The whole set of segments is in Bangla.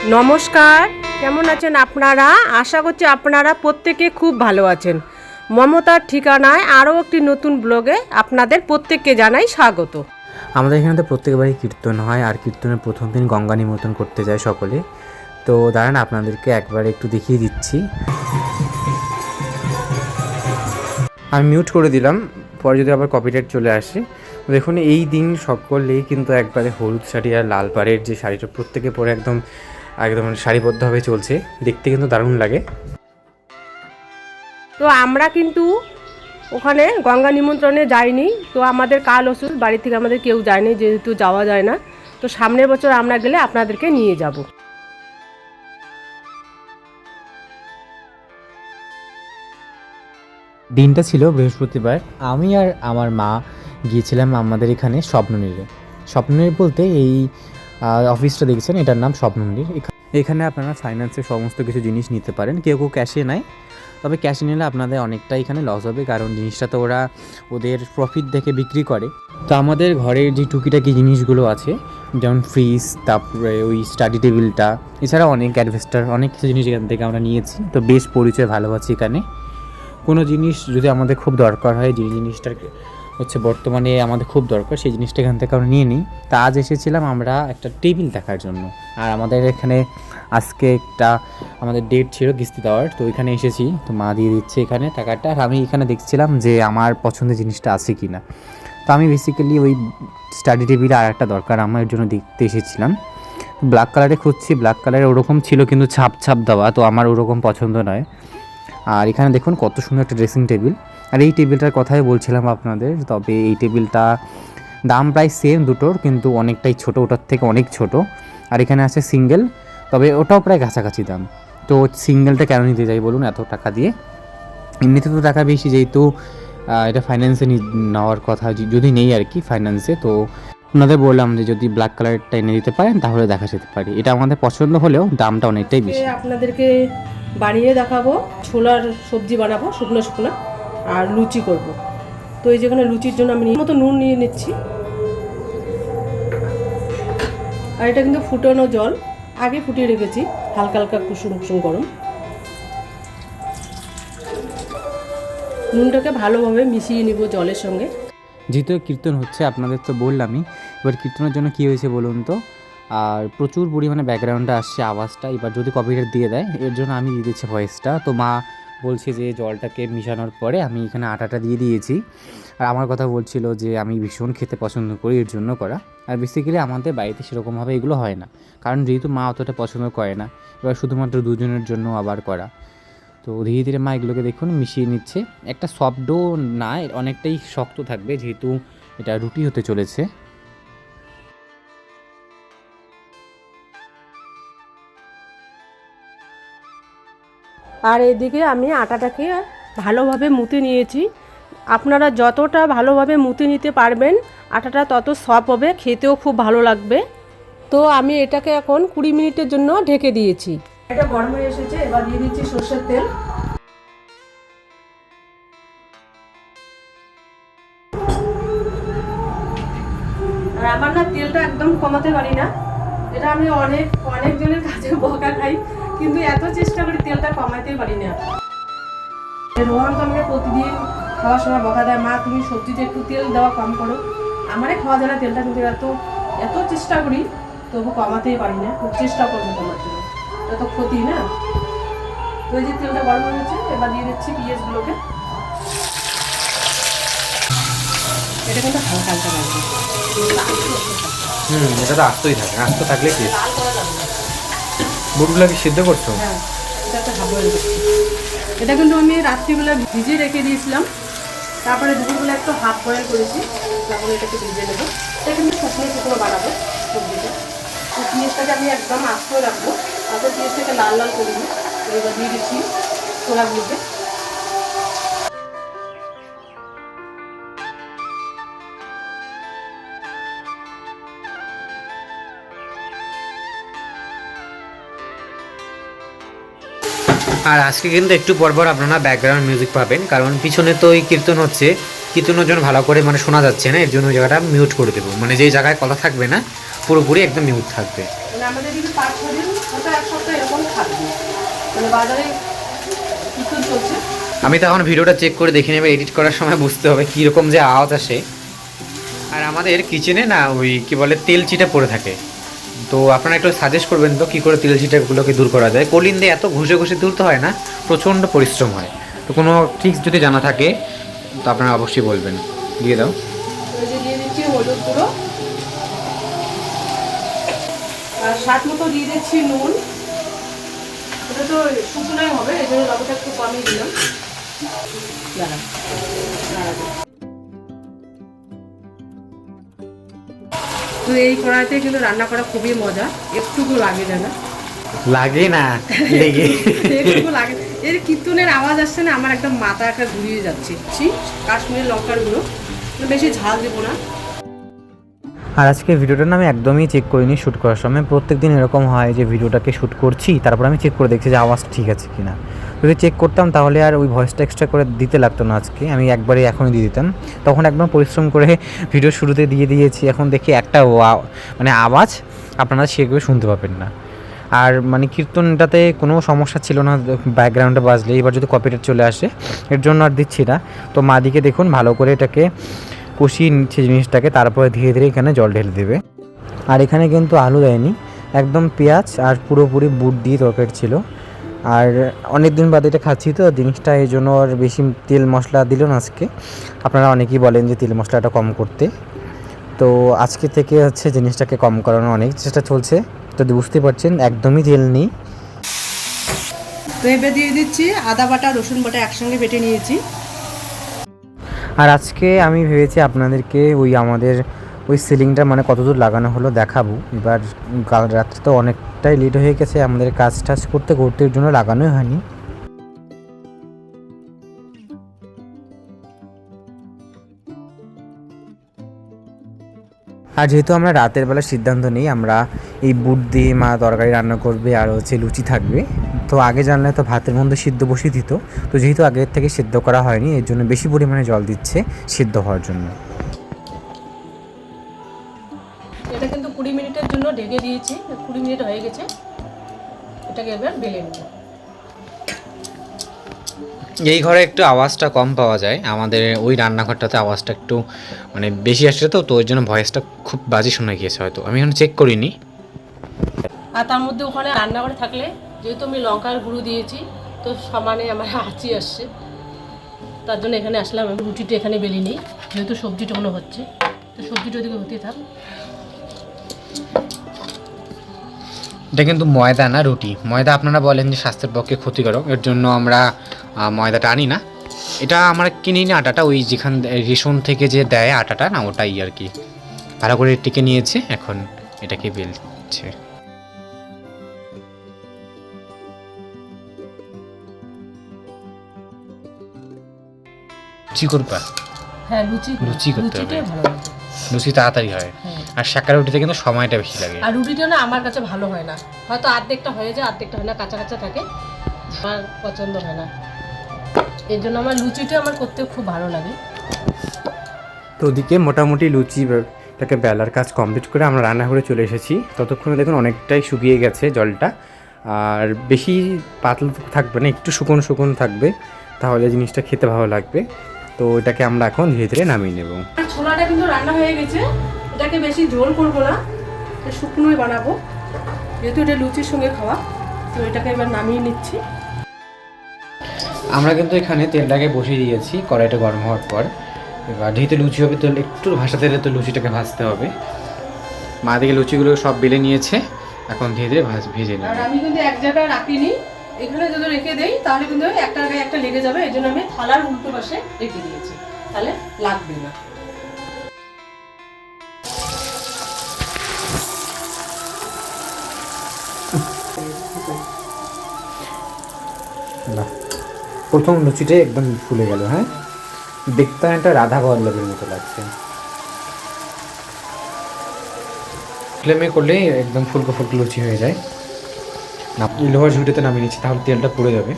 নমস্কার, কেমন আছেন আপনারা? আশা করছি আপনারা প্রত্যেকে খুব ভালো আছেন। মমতার ঠিকানায় আরও একটি নতুন ব্লগে আপনাদের প্রত্যেককে জানাই স্বাগত। আমাদের এখানে তো প্রত্যেকবারই কীর্তন হয়, আর কীর্তনের প্রথম দিন গঙ্গা নিমন্ত্রণ করতে যায় সকলে। তো দাঁড়ান আপনাদেরকে একবার একটু দেখিয়ে দিচ্ছি। আমি মিউট করে দিলাম, পরে যদি আবার কপিরাইট চলে আসে। দেখুন এই দিন সকলেই কিন্তু একবারে হলুদ শাড়ি আর লাল পাড়ের যে শাড়িটা প্রত্যেকে পরে একদম একদম সারিবদ্ধভাবে চলছে, দেখতে কিন্তু দারুণ লাগে। তো আমরা কিন্তু ওখানে গঙ্গা নিমন্ত্রণে যাইনি। তো আমাদের কাল ওষুধ বাড়ি থেকে আমাদের কেউ যায়নি, যেহেতু যাওয়া যায় না। তো সামনের বছর আমরা গেলে আপনাদেরকে নিয়ে যাব। দিনটা ছিল বৃহস্পতিবার। আমি আর আমার মা গিয়েছিলাম আমাদের এখানে স্বপ্ননীরে। স্বপ্ননীর বলতে এই অফিসটা দেখছেন, এটার নাম স্বপ্ননীর। এখানে আপনারা ফাইন্যান্সের সমস্ত কিছু জিনিস নিতে পারেন। কেউ কেউ ক্যাশে নেয়, তবে ক্যাশে নিলে আপনাদের অনেকটা এখানে লস হবে, কারণ জিনিসটা তো ওরা ওদের প্রফিট দেখে বিক্রি করে। তো আমাদের ঘরের যে টুকিটাকি জিনিসগুলো আছে, যেমন ফ্রিজ, তারপরে ওই স্টাডি টেবিলটা, এছাড়া অনেক অ্যাডভেস্টার, অনেক কিছু জিনিস এখান থেকে আমরা নিয়েছি। তো বেশ পরিচয় ভালো আছে এখানে। কোনো জিনিস যদি আমাদের খুব দরকার হয়, যে জিনিসটার হচ্ছে বর্তমানে আমাদের খুব দরকার, সেই জিনিসটা এখান থেকে আমরা নিয়ে নিই। তা আজ এসেছিলাম আমরা একটা টেবিল দেখার জন্য, আর আমাদের এখানে আজকে একটা আমাদের ডেট ছিল কিস্তি দেওয়ার। তো এখানে এসেছি, তো মা দিয়ে দিচ্ছে এখানে টাকাটা। আর আমি এখানে দেখছিলাম যে আমার পছন্দের জিনিসটা আছে কি না। তো আমি বেসিক্যালি ওই স্টাডি টেবিল আর একটা দরকার আমার জন্য দেখতে এসেছিলাম। ব্ল্যাক কালারে খুঁজছি, ব্ল্যাক কালারে ওরকম ছিল কিন্তু ছাপ ছাপ দেওয়া, তো আমার ওরকম পছন্দ নয়। আর এখানে দেখুন কত সুন্দর একটা ড্রেসিং টেবিল। আর এই টেবিলটার কথাই বলছিলাম আপনাদের। তবে এই টেবিলটা দাম প্রায় সেম দুটোর, কিন্তু অনেকটাই ছোট, ওটার থেকে অনেক ছোট। আর এখানে আছে সিঙ্গেল, তবে ওটাও প্রায় কাছাকাছি দাম। তো সিঙ্গেলটা কেন নিতে যাই বলুন এত টাকা দিয়ে? এমনিতে তো টাকা বেশি, যেহেতু এটা ফাইন্যান্সে নেওয়ার কথা, যদি নেই আর কি ফাইন্যান্সে। তো ওনাদের বললাম যে যদি ব্ল্যাক কালারটা এনে দিতে পারেন তাহলে দেখা যেতে পারে। এটা আমাদের পছন্দ হলেও দামটা অনেকটাই বেশি। আপনাদেরকে বানিয়ে দেখাবো, ছোলার সবজি বানাবো, শুকনো শুকনো, আর লুচি করব। তো এই যেখানে লুচির জন্য আমি মতো নুন নিয়ে নিচ্ছি। আর এটা কিন্তু ফুটানো জল, আগে ফুটিয়ে রেখেছি, হালকা হালকা কুসুম কুসুম গরম। নুনটাকে ভালোভাবে মিশিয়ে নিব জলের সঙ্গে। যেহেতু কীর্তন হচ্ছে আপনাদের তো বললামই, এবার কীর্তনের জন্য কী হয়েছে বলুন তো, আর প্রচুর পরিমাণে ব্যাকগ্রাউন্ডে আসছে আওয়াজটা। এবার যদি কপিরাইট দিয়ে দেয়, এর জন্য আমি দিয়ে দিচ্ছি ভয়েসটা। তো মা বলছে যে জলটাকে মিশানোর পরে আমি এখানে আটাটা দিয়ে দিয়েছি। আর আমার কথা বলছিল যে আমি ভীষণ খেতে পছন্দ করি, এর জন্য করা। আর বেসিক্যালি আমাদের বাড়িতে সেরকমভাবে এগুলো হয় না, কারণ যেহেতু মা অতটা পছন্দ করে না, এবার শুধুমাত্র দুজনের জন্য আবার করা। তো ধীরে ধীরে মা এগুলোকে দেখুন মিশিয়ে নিচ্ছে। একটা সফট ডো না, অনেকটাই শক্ত থাকবে, যেহেতু এটা রুটি হতে চলেছে। আর এদিকে আমি আটাটাকে ভালোভাবে মুতে নিয়েছি। আপনারা যতটা ভালোভাবে মুতে নিতে পারবেন আটাটা তত সফট হবে, খেতেও খুব ভালো লাগবে। তো আমি এটাকে এখন 20 মিনিটের জন্য ঢেকে দিয়েছি। এটা গরম হয়ে এসেছে, এবার দিয়ে দিচ্ছি সরষের তেল। আর আমার না তেলটা একদম কমাতে পারি না, এটা আমি অনেক জনের কাছে বকা খাই, কিন্তু এত চেষ্টা করি তেলটা কমাতেই পারি না। রোহান তো আমাকে প্রতিদিন খাওয়ার সময় বকা দেয়, মা তুমি সবজিতে একটু তেল দেওয়া কম করো। আমারে খাওয়া যায় না তেলটা, কিন্তু এত চেষ্টা করি তবু কমাতেই পারি না। খুব চেষ্টা করবো কমার জন্য, এটা তো ক্ষতি না। তো এই যে তেলটা গরম হয়ে গেছে, এবার দিয়ে দিচ্ছি পেঁয়াজগুলোকে। এটা কিন্তু হালকা হালকা লাগবে, এটা তো আস্তই থাকে, আস্ত থাকলে কি বুটগুলো কি সিদ্ধ করছো? হ্যাঁ, এটা একটা হাফ বয়েল করছি। এটা কিন্তু আমি রাত্রিবেলা ভিজিয়ে রেখে দিয়েছিলাম, তারপরে দুপুরবেলা একটু হাফ বয়েল করেছি। তারপরে এটাকে ভিজিয়ে নেবো। এটা কিন্তু শুকনো শুকনো বানাবো সবজিটা। তো পেঁয়াজটাকে আমি একদম আস্ত রাখবো, তারপর পেঁয়াজটাকে লাল লাল করে দিই। এবার দিয়ে দিচ্ছি ছোলাগুলোকে। আর আজকে কিন্তু একটু পরপর আপনারা ব্যাকগ্রাউন্ড মিউজিক পাবেন, কারণ পিছনে তো ওই কীর্তন হচ্ছে, কীর্তনের জন্য ভালো করে মানে শোনা যাচ্ছে না, এর জন্য ওই জায়গাটা মিউট করে দেবো। মানে যেই জায়গায় কথা থাকবে না পুরোপুরি একদম মিউট থাকবে। মানে আমাদের দিকে 5-6 দিন হয়তো এক সপ্তাহ এরকম থাকবে, মানে বাজারে কিছু চলছে। আমি তখন ভিডিওটা চেক করে দেখে নেবে, এডিট করার সময় বুঝতে হবে কীরকম যে আওয়াজ আসে। আর আমাদের কিচেনে না ওই কী বলে তেল চিটা পড়ে থাকে, তো আপনারা একটু সাজেস্ট করবেন তো কী করে তেল চিটাগুলোকে দূর করা যায়। কলিন দিয়ে এত ঘষে ঘষে তুলতে হয় না, প্রচণ্ড পরিশ্রম হয়। তো কোনো ট্রিক্স যদি জানা থাকে তো আপনারা অবশ্যই বলবেন। দিয়ে দাও। দিয়ে দিচ্ছি হলুদ গুঁড়ো, আর স্বাদ মতো দিয়ে দিচ্ছি নুন। এটা তো শুকনোই হবে, এই জন্য লবণটা একটু কমই দিলাম। তো এই কড়াইতে কিন্তু রান্না করা খুবই মজা, একটুকু লাগে না। লাগে না, লেগে একটুকু লাগে। এর কীর্তনের আওয়াজ আসছে না, আমার একদম মাথা একটা ঘুরিয়ে যাচ্ছে। কাশ্মীরি লঙ্কার গুঁড়ো, বেশি ঝাল দেবো না। আর আজকে ভিডিওটা না আমি একদমই চেক করিনি শ্যুট করার সময়। প্রত্যেক দিন এরকম হয় যে ভিডিওটাকে শ্যুট করছি, তারপর আমি চেক করে দেখছি যে আওয়াজ ঠিক আছে কি না। যদি চেক করতাম তাহলে আর ওই ভয়েসটা এক্সট্রা করে দিতে লাগতো না। আজকে আমি একবারে এখনই দিয়ে দিতাম, তখন একদম পরিশ্রম করে ভিডিও শুরুতে দিয়ে দিয়েছি। এখন দেখি একটা মানে আওয়াজ আপনারা সেভাবে শুনতে পাবেন না। আর মানে কীর্তনটাতে কোনো সমস্যা ছিল না ব্যাকগ্রাউন্ডে বাজলে, এবার যদি কপিরাইট চলে আসে এর জন্য আর দিচ্ছি না। তো মা দিকে দেখুন ভালো করে এটাকে কষিয়ে নিচ্ছে জিনিসটাকে, তারপরে ধীরে ধীরে এখানে জল ঢেলে দেবে। আর এখানে কিন্তু আলু দেয়নি, একদম পেঁয়াজ আর পুরোপুরি বুট দিয়ে তরকারি ছিল। আর অনেক দিন বাদে এটা খাচ্ছি তো জিনিসটা, এই জন্য আর বেশি তেল মশলা দিল না আজকে। আপনারা অনেকেই বলেন যে তেল মশলাটা কম করতে, তো আজকে থেকে হচ্ছে জিনিসটাকে কম করানোর অনেক চেষ্টা চলছে। যদি বুঝতে পারছেন একদমই তেল নেই। তো এবার দিয়ে দিচ্ছি আদা বাটা রসুন বাটা একসঙ্গে বেটে নিয়েছি। আর আজকে আমি ভেবেছি আপনাদেরকে আমাদের ওই সিলিংটা মানে কতদূর লাগানো হলো দেখাবো। এবার কাল রাত্রে তো অনেকটাই লেট হয়ে গেছে, আমাদের কাজ টাজ করতে করতে এর জন্য লাগানোই হয়নি। আর যেহেতু আমরা রাতের বেলা সিদ্ধান্ত নিই আমরা এই বুট দিয়ে মা তরকারি রান্না করবে আর হচ্ছে লুচি থাকবে, তো আগে জানলে তো ভাতের মধ্যে সিদ্ধ বসিয়ে দিত। তো যেহেতু আগের থেকে সিদ্ধ করা হয়নি এর জন্য বেশি পরিমাণে জল দিচ্ছে সিদ্ধ হওয়ার জন্য। এটা কিন্তু 20 মিনিটের জন্য ঢেকে দিয়েছি, 20 মিনিট হয়ে গেছে। এটাকে এবার বেলে নেব। এই ঘরে একটু আওয়াজটা কম পাওয়া যায়, আমাদের ওই রান্নাঘরটাতে আওয়াজটা একটু মানে বেশি আসছে, তো ওই জন্য ভয়েসটা খুব বাজে শোনা গিয়েছে হয়তো, আমি এখন চেক করিনি। আর তার মধ্যে ওখানে রান্নাঘরে থাকলে যেহেতু আমি লঙ্কার গুঁড়ো দিয়েছি, তো সমানে আমার হাঁচি আসছে, তার জন্য এখানে আসলাম। আমি রুটিটা এখানে বেলি নিই, যেহেতু সবজিটা মনে হচ্ছে, তো সবজিটা ওদিকে হতে থাক। এটা কিন্তু ময়দা না রুটি। ময়দা আপনারা বলেন যে স্বাস্থ্যের পক্ষে ক্ষতিকারক, এর জন্য আমরা ময়দাটা আনি না। এটা আমরা কিনি না আটাটা, ওই যেখান রেশন থেকে যে দেয় আটাটা না, ওটাই আর কি। ভালো করে টিকে নিয়েছে, এখন এটাকে বেলছে। লুচি করবা? হ্যাঁ, লুচি করতে হবে, ভালো লাগে। লুচি তাড়াতাড়ি হয়। আর শাঁকা রুটিতে কিন্তু সময়টা বেশি লাগে। আর রুটিটা না আমার কাছে ভালো হয় না, হয়তো অর্ধেকটা হয়ে যায় অর্ধেকটা হয় না, কাঁচা কাঁচা থাকে, আমার পছন্দ হয় না। এর জন্য আমার লুচিটা আমার করতে খুব ভালো লাগে। তো ওদিকে মোটামুটি লুচিটাকে বেলার কাজ কমপ্লিট করে আমরা রান্নাঘরে চলে এসেছি। ততক্ষণে দেখুন অনেকটাই শুকিয়ে গেছে জলটা, আর বেশি পাতলা থাকবে না, একটু শুকনো শুকনো থাকবে, তাহলে জিনিসটা খেতে ভালো লাগবে। তো এটাকে আমরা এখন ধীরে ধীরে নামিয়ে নেব। ছোলাটা কিন্তু রান্না হয়ে গেছে, এটাকে বেশি ঝোল করবো না, শুকনোই বানাবো, যেহেতু এটা লুচির সঙ্গে খাওয়া। তো এটাকে এবার নামিয়ে নিচ্ছি। আমরা কিন্তু এখানে তেলটাকে বসিয়ে দিয়েছি কড়াইটা গরম হওয়ার পর। এবার যেহেতু লুচি হবে তো একটু ভাসা তেলে তো লুচিটাকে ভাজতে হবে। মা দিকে লুচিগুলো সব বেলে নিয়েছে, এখন ধীরে ধীরে ভেজে নেব। আর আমি কিন্তু এক জায়গায় রাখিনি, এখানে যদি রেখে দেই তাহলে কিন্তু একটা আগে একটা লেগে যাবে, এই জন্য আমি থালার উল্টো পাশে রেখে দিয়েছি, তাহলে লাগবে না। প্রথম লুচিটাই একদম ফুলে গেল। হ্যাঁ, দেখতে একটা রাধা বল্লভের মতো লাগছে। ফ্লেমে করলে একদম ফুলকো ফুলকো লুচি হয়ে যায়। না লোহার ঝুঁটিতে নামিয়ে নিচ্ছি, তাহলে তেলটা পড়ে যাবে।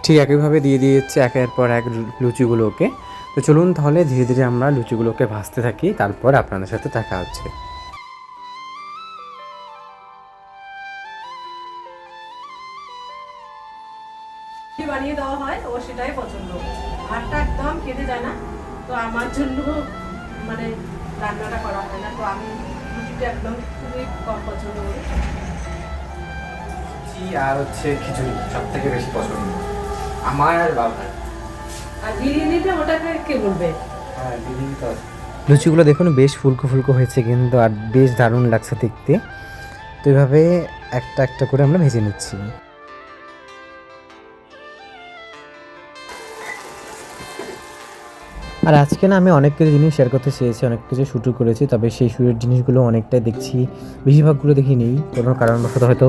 ঠিক একইভাবে দিয়ে দিয়েছে একের পর এক লুচিগুলোকে। তো চলুন তাহলে ধীরে ধীরে আমরা লুচিগুলোকে ভাজতে থাকি, তারপর আপনাদের সাথে দেখা হচ্ছে। কি বানিয়ে দেওয়া হয় ও সেটাই পছন্দ, ভাতটা একদম খেতে যায় না। তো আমার জন্য মানে রান্নাটা করা হয় না, তো আমি রুটিটা একদম খুবই কম পছন্দ করি। আর হচ্ছে খিচুড়ি সব থেকে বেশি পছন্দ আমার আর বাবার। আর বিরিয়ানিটা ওটাকে কে বলবে? হ্যাঁ বিরিয়ানি তো লুচিগুলো দেখুন বেশ ফুলকো ফুলকো হয়েছে কিন্তু, আর বেশ দারুণ লাগছে দেখতে। তো এভাবে একটা একটা করে আমরা ভেজে নিচ্ছি। আর আজকে না আমি অনেক কিছু জিনিস শেয়ার করতে চেয়েছি, অনেক কিছু শ্যুটও করেছি, তবে সেই শ্যুটের জিনিসগুলো অনেকটাই দেখছি, বেশিরভাগগুলো দেখি নেই, কোনো কারণবশত হয়তো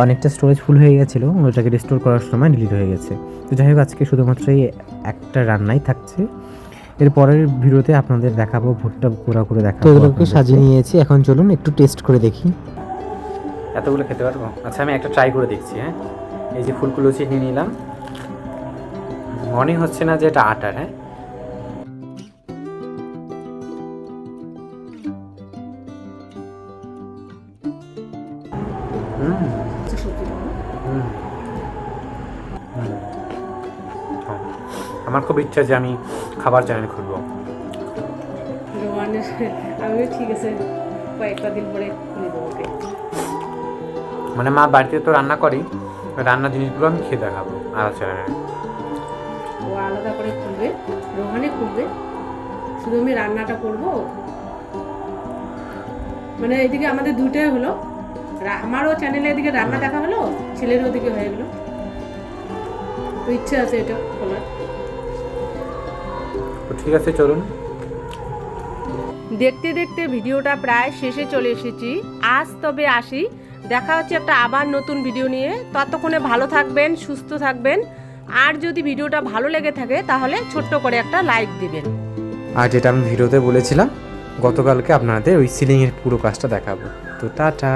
অনেকটা স্টোরেজ ফুল হয়ে গেছিলো, ওটাকে রিস্টোর করার সময় ডিলিট হয়ে গেছে। তো যাই হোক আজকে শুধুমাত্র এই একটা রান্নাই থাকছে। এর পরের ভিডিওতে আপনাদের দেখাবো ভুট্টা গুঁড়া করে দেখাবো। তো এগুলোকে সাজিয়ে নিয়েছি, এখন চলুন একটু টেস্ট করে দেখি। এতগুলো খেতে পারবো? আচ্ছা আমি একটা ট্রাই করে দেখছি। হ্যাঁ এই যে ফুলকো লুচি নিয়ে নিলাম, মনে হচ্ছে না যে এটা আটার। হ্যাঁ আমার খুব ইচ্ছা যে আমি খাবার চ্যানেল খুলবো। রোহানের আমি ঠিক আছে কয়েকটা দিন পরে খুলে দেবো ওকে। মানে মা বাড়িতে তো রান্না করি, রান্নার জিনিসগুলো আমি খেয়ে দেখাবো আলাদা চ্যানেলে। ও আলাদা করে খুলবে, রোহানে খুলবে, শুধু আমি রান্নাটা করব। মানে এদিকে আমাদের দুইটাই হলো, আমারও চ্যানেলে এদিকে রান্না দেখা হলো, ছেলেরও ওদিকে হয়ে গেলো। তো ইচ্ছা আছে এটা খোলার। ঠিক আছে চলুন। দেখতে দেখতে ভিডিওটা প্রায় শেষে চলে এসেছি। আজ তবে আসি, দেখা হচ্ছে একটা আবার নতুন ভিডিও নিয়ে। ততক্ষণে ভালো থাকবেন, সুস্থ থাকবেন। আর যদি ভিডিওটা ভালো লেগে থাকে তাহলে ছোট্ট করে একটা লাইক দিবেন। আর যেটা আমি ভিডিওতে বলেছিলাম গতকালকে আপনাদের ওই সিলিংয়ের পুরো কাজটা দেখাবো। তো টাটা।